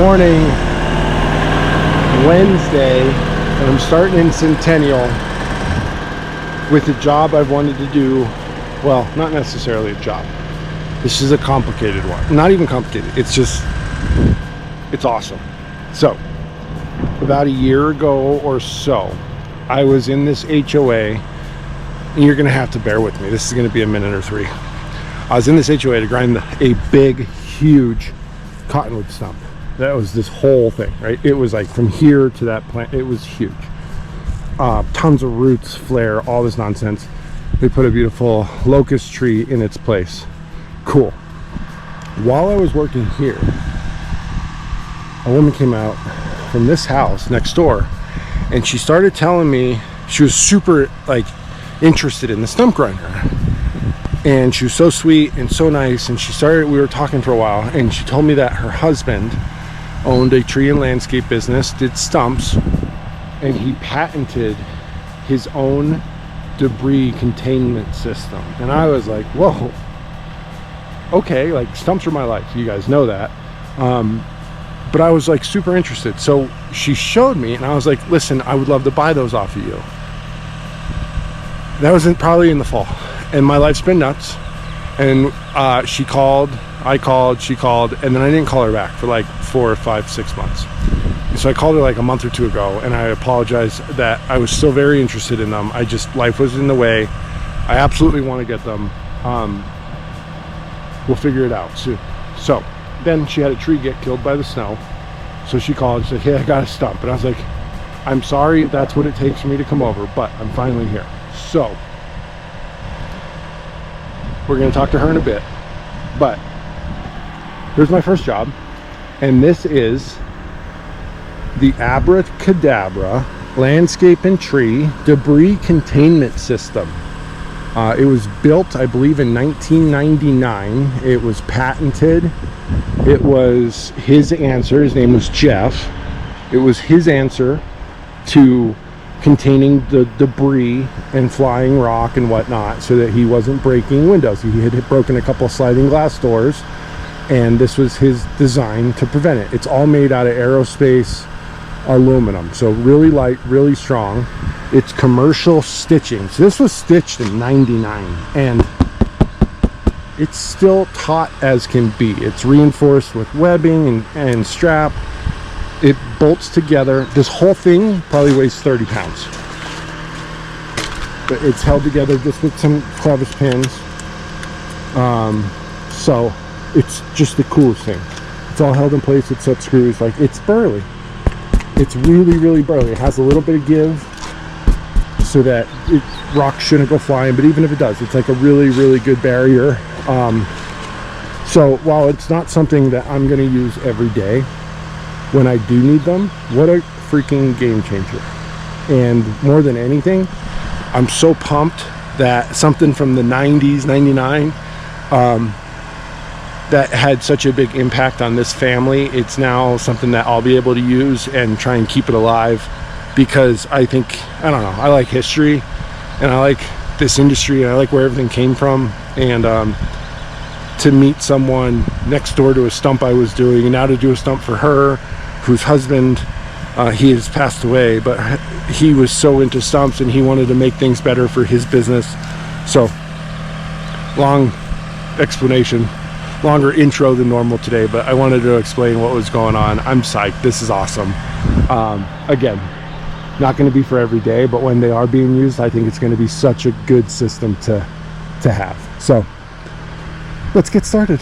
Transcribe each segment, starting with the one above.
morning, Wednesday, and I'm starting in Centennial with a job I've wanted to do. Well, not necessarily a job. This is a complicated one. Not even complicated. It's awesome. So, about a year ago or so, I was in this HOA, and you're going to have to bear with me. This is going to be a minute or three. I was in this HOA to grind a big, huge cottonwood stump. That was this whole thing, right? It was like from here to that plant. It was huge. Tons of roots, flare, all this nonsense. They put a beautiful locust tree in its place. Cool. While I was working here, a woman came out from this house next door, and she started telling me she was super interested in the stump grinder. And she was so sweet and so nice, and we were talking for a while, and she told me that her husband owned a tree and landscape business, did stumps, and he patented his own debris containment system. And I was like, whoa, okay, stumps are my life, you guys know that. But I was super interested. So she showed me, and I was like, listen, I would love to buy those off of you. That was probably in the fall, and my life's been nuts. And she called, I called, she called, and then I didn't call her back for 4 or 5, 6 months. So I called her a month or two ago, and I apologized that I was still very interested in them. Life was in the way. I absolutely want to get them. We'll figure it out soon. So then she had a tree get killed by the snow. So she called and said, hey, I got a stump. And I was like, I'm sorry, that's what it takes for me to come over, but I'm finally here. So we're going to talk to her in a bit, but here's my first job, and this is the Abracadabra landscape and tree debris containment system. It was built, I believe, in 1999. It was patented. It was his answer. His name was Jeff. It was his answer to containing the debris and flying rock and whatnot, so that he wasn't breaking windows. He had broken a couple of sliding glass doors, and this was his design to prevent it. It's all made out of aerospace aluminum, so really light, really strong. It's commercial stitching. So this was stitched in 99, and it's still taut as can be. It's reinforced with webbing and strap. It bolts together. This whole thing probably weighs 30 pounds. But it's held together just with some crevice pins. So it's just the coolest thing. It's all held in place with set screws. It's burly. It's really, really burly. It has a little bit of give so that rock shouldn't go flying, but even if it does, it's a really, really good barrier. So while it's not something that I'm going to use every day, when I do need them, what a freaking game changer. And more than anything, I'm so pumped that something from the 90s, 99, that had such a big impact on this family, it's now something that I'll be able to use and try and keep it alive, because I like history, and I like this industry, and I like where everything came from. And to meet someone next door to a stump I was doing, and now to do a stump for her, whose husband, he has passed away, but he was so into stumps, and he wanted to make things better for his business. So, long explanation, longer intro than normal today, but I wanted to explain what was going on. I'm psyched. This is awesome. Again, not going to be for every day, but when they are being used, I think it's going to be such a good system to have. So, let's get started.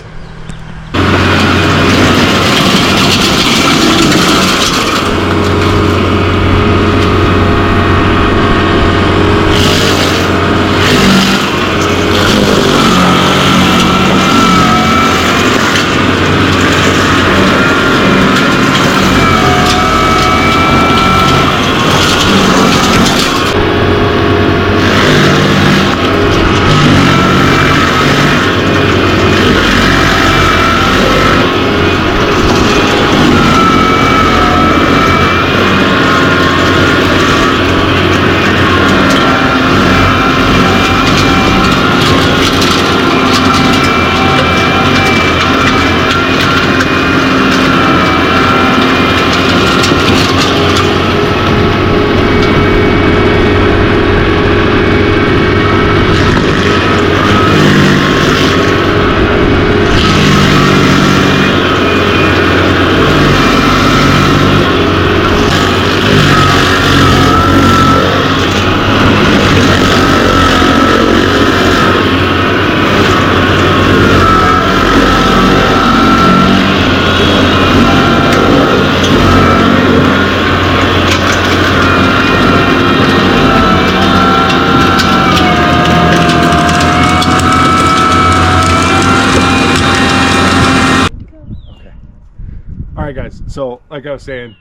right, guys. So like I was saying,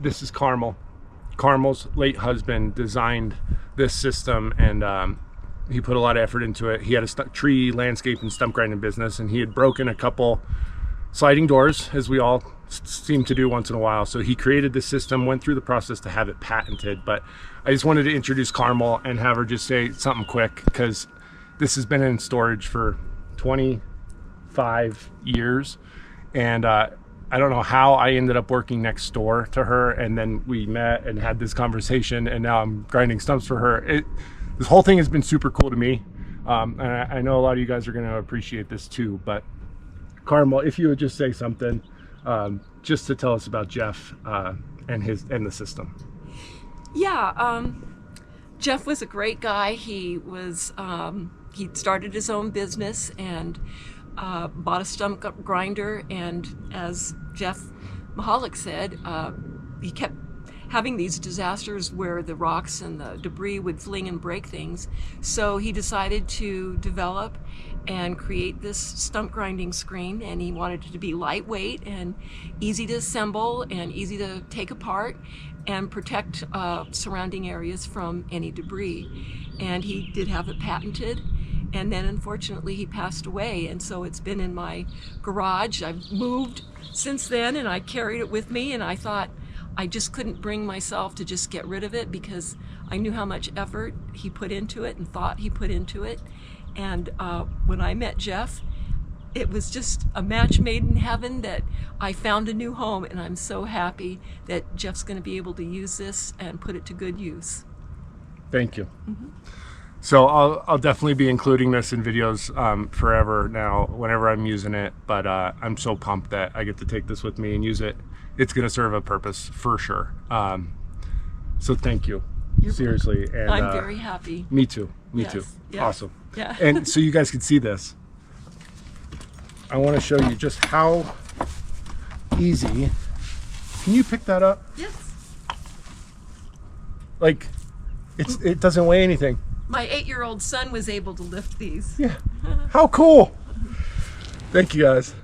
this is Carmel. Carmel's late husband designed this system, and he put a lot of effort into it. He had a tree landscape and stump grinding business, and he had broken a couple sliding doors, as we all seem to do once in a while. So he created this system, went through the process to have it patented. But I just wanted to introduce Carmel and have her just say something quick, because this has been in storage for 25 years. And I don't know how I ended up working next door to her, and then we met and had this conversation, and now I'm grinding stumps for her. This whole thing has been super cool to me. And I know a lot of you guys are going to appreciate this too. But Carmel, if you would just say something, just to tell us about Jeff and the system. Yeah, Jeff was a great guy. He started his own business and bought a stump grinder, and as Jeff Mahalik said, he kept having these disasters where the rocks and the debris would fling and break things. So he decided to develop and create this stump grinding screen, and he wanted it to be lightweight and easy to assemble and easy to take apart and protect surrounding areas from any debris. And he did have it patented. And then unfortunately he passed away, and so it's been in my garage. I've moved since then, and I carried it with me, and I thought I just couldn't bring myself to just get rid of it, because I knew how much effort he put into it and thought he put into it. And when I met Jeff, it was just a match made in heaven that I found a new home, and I'm so happy that Jeff's going to be able to use this and put it to good use. Thank you. Mm-hmm. So I'll definitely be including this in videos forever now, whenever I'm using it. But I'm so pumped that I get to take this with me and use it. It's going to serve a purpose for sure. So thank you. Seriously. And I'm very happy. Me too. Me yes. too. Yeah. Awesome. Yeah. And so you guys can see this. I want to show you just how easy. Can you pick that up? Yes. Like, it doesn't weigh anything. My 8-year-old son was able to lift these. Yeah. How cool. Thank you, guys.